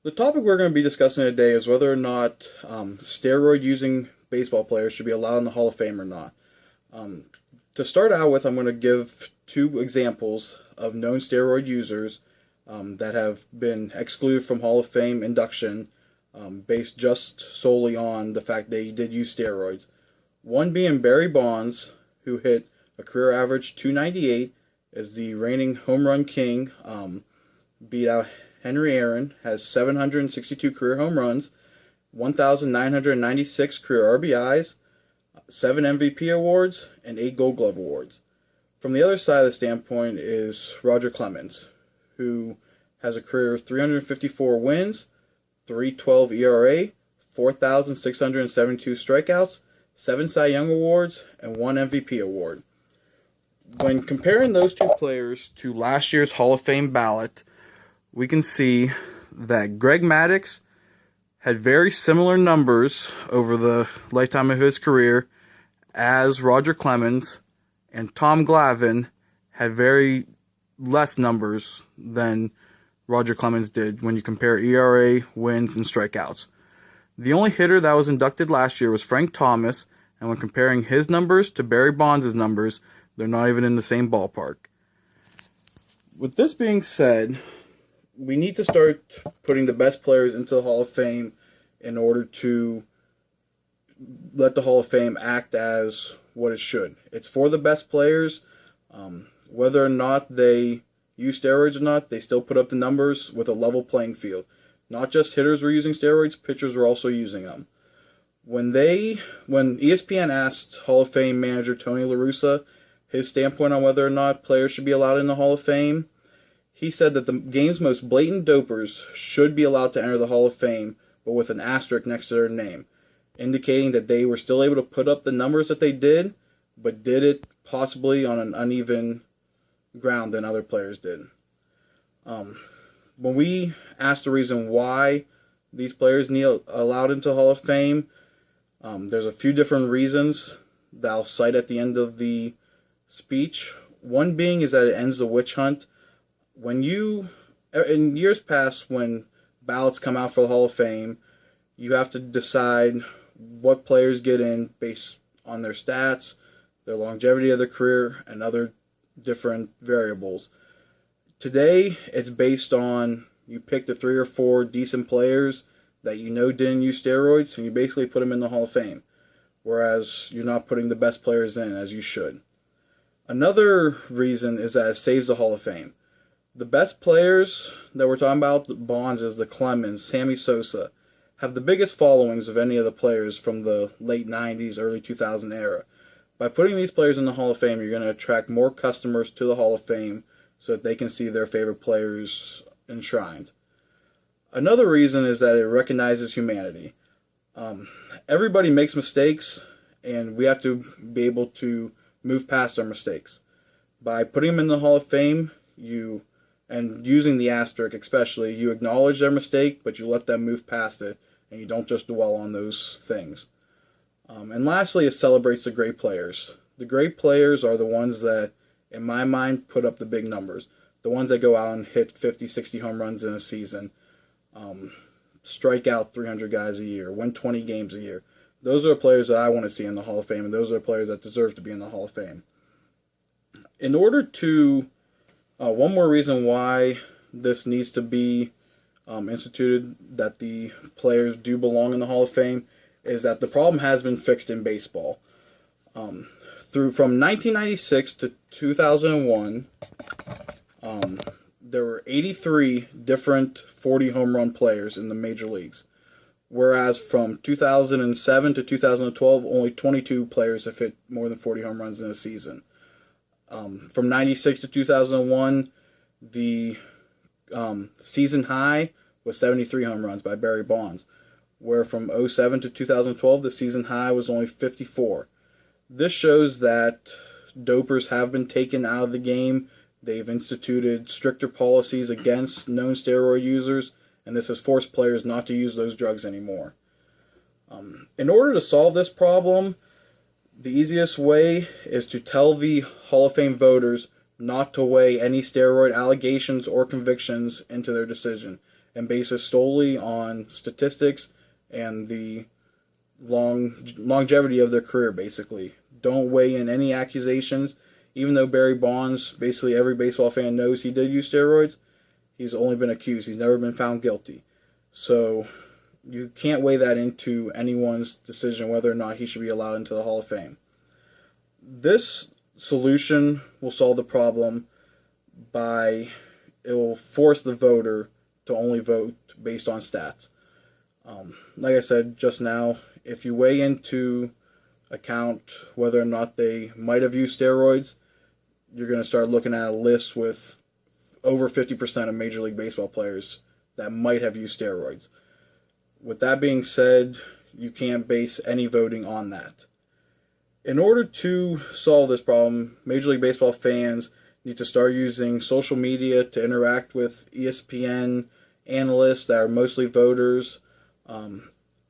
The topic we're going to be discussing today is whether or not steroid-using baseball players should be allowed in the Hall of Fame or not. To start out with, I'm going to give two examples of known steroid users that have been excluded from Hall of Fame induction based just solely on the fact they did use steroids. One being Barry Bonds, who hit a career average 298 as the reigning home run king, beat out Henry Aaron, has 762 career home runs, 1,996 career RBIs, 7 MVP awards, and 8 Gold Glove awards. From the other side of the standpoint is Roger Clemens, who has a career of 354 wins, 3.12 ERA, 4,672 strikeouts, 7 Cy Young awards, and 1 MVP award. When comparing those two players to last year's Hall of Fame ballot, we can see that Greg Maddux had very similar numbers over the lifetime of his career as Roger Clemens, and Tom Glavine had very less numbers than Roger Clemens did when you compare ERA, wins, and strikeouts. The only hitter that was inducted last year was Frank Thomas, and when comparing his numbers to Barry Bonds' numbers, they're not even in the same ballpark. With this being said, we need to start putting the best players into the Hall of Fame in order to let the Hall of Fame act as what it should. It's for the best players. Whether or not they use steroids or not, they still put up the numbers with a level playing field. Not just hitters were using steroids, pitchers were also using them. When ESPN asked Hall of Fame manager Tony La Russa his standpoint on whether or not players should be allowed in the Hall of Fame, he said that the game's most blatant dopers should be allowed to enter the Hall of Fame, but with an asterisk next to their name, indicating that they were still able to put up the numbers that they did, but did it possibly on an uneven ground than other players did. When we asked the reason why these players need allowed into the Hall of Fame, there's a few different reasons that I'll cite at the end of the speech. One being is that it ends the witch hunt. In years past, when ballots come out for the Hall of Fame, you have to decide what players get in based on their stats, their longevity of their career, and other different variables. Today, it's based on you pick the 3 or 4 decent players that you know didn't use steroids, and you basically put them in the Hall of Fame, whereas you're not putting the best players in as you should. Another reason is that it saves the Hall of Fame. The best players that we're talking about, the Bonds, is the Clemens, Sammy Sosa, have the biggest followings of any of the players from the late 90s, early 2000 era. By putting these players in the Hall of Fame, you're going to attract more customers to the Hall of Fame so that they can see their favorite players enshrined. Another reason is that it recognizes humanity. Everybody makes mistakes, and we have to be able to move past our mistakes. By putting them in the Hall of Fame, and using the asterisk especially, you acknowledge their mistake, but you let them move past it, and you don't just dwell on those things. And lastly, it celebrates the great players. The great players are the ones that, in my mind, put up the big numbers. The ones that go out and hit 50, 60 home runs in a season, strike out 300 guys a year, win 20 games a year. Those are the players that I want to see in the Hall of Fame, and those are the players that deserve to be in the Hall of Fame. In order to one more reason why this needs to be instituted, that the players do belong in the Hall of Fame, is that the problem has been fixed in baseball. From 1996 to 2001, there were 83 different 40 home run players in the major leagues, whereas from 2007 to 2012, only 22 players have hit more than 40 home runs in a season. From 96 to 2001, the season high was 73 home runs by Barry Bonds, where from 07 to 2012, the season high was only 54. This shows that dopers have been taken out of the game. They've instituted stricter policies against known steroid users, and this has forced players not to use those drugs anymore. In order to solve this problem, the easiest way is to tell the Hall of Fame voters not to weigh any steroid allegations or convictions into their decision and base it solely on statistics and the longevity of their career, basically. Don't weigh in any accusations. Even though Barry Bonds, basically every baseball fan knows he did use steroids, he's only been accused. He's never been found guilty. So you can't weigh that into anyone's decision whether or not he should be allowed into the Hall of Fame. This solution will solve the problem by it will force the voter to only vote based on stats. Like I said just now, if you weigh into account whether or not they might have used steroids, you're going to start looking at a list with over 50% of Major League Baseball players that might have used steroids. With that being said, you can't base any voting on that. In order to solve this problem, Major League Baseball fans need to start using social media to interact with ESPN analysts that are mostly voters,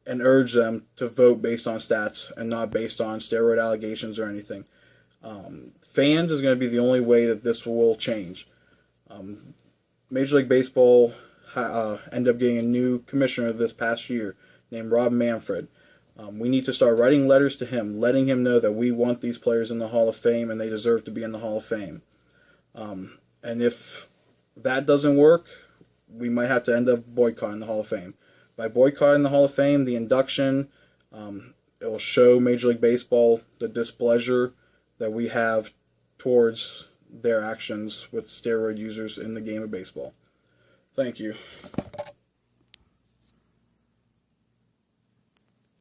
and urge them to vote based on stats and not based on steroid allegations or anything. Fans is going to be the only way that this will change. Major League Baseball ended up getting a new commissioner this past year named Rob Manfred. We need to start writing letters to him, letting him know that we want these players in the Hall of Fame and they deserve to be in the Hall of Fame. And if that doesn't work, we might have to end up boycotting the Hall of Fame. By boycotting the Hall of Fame, the induction, it will show Major League Baseball the displeasure that we have towards their actions with steroid users in the game of baseball. Thank you.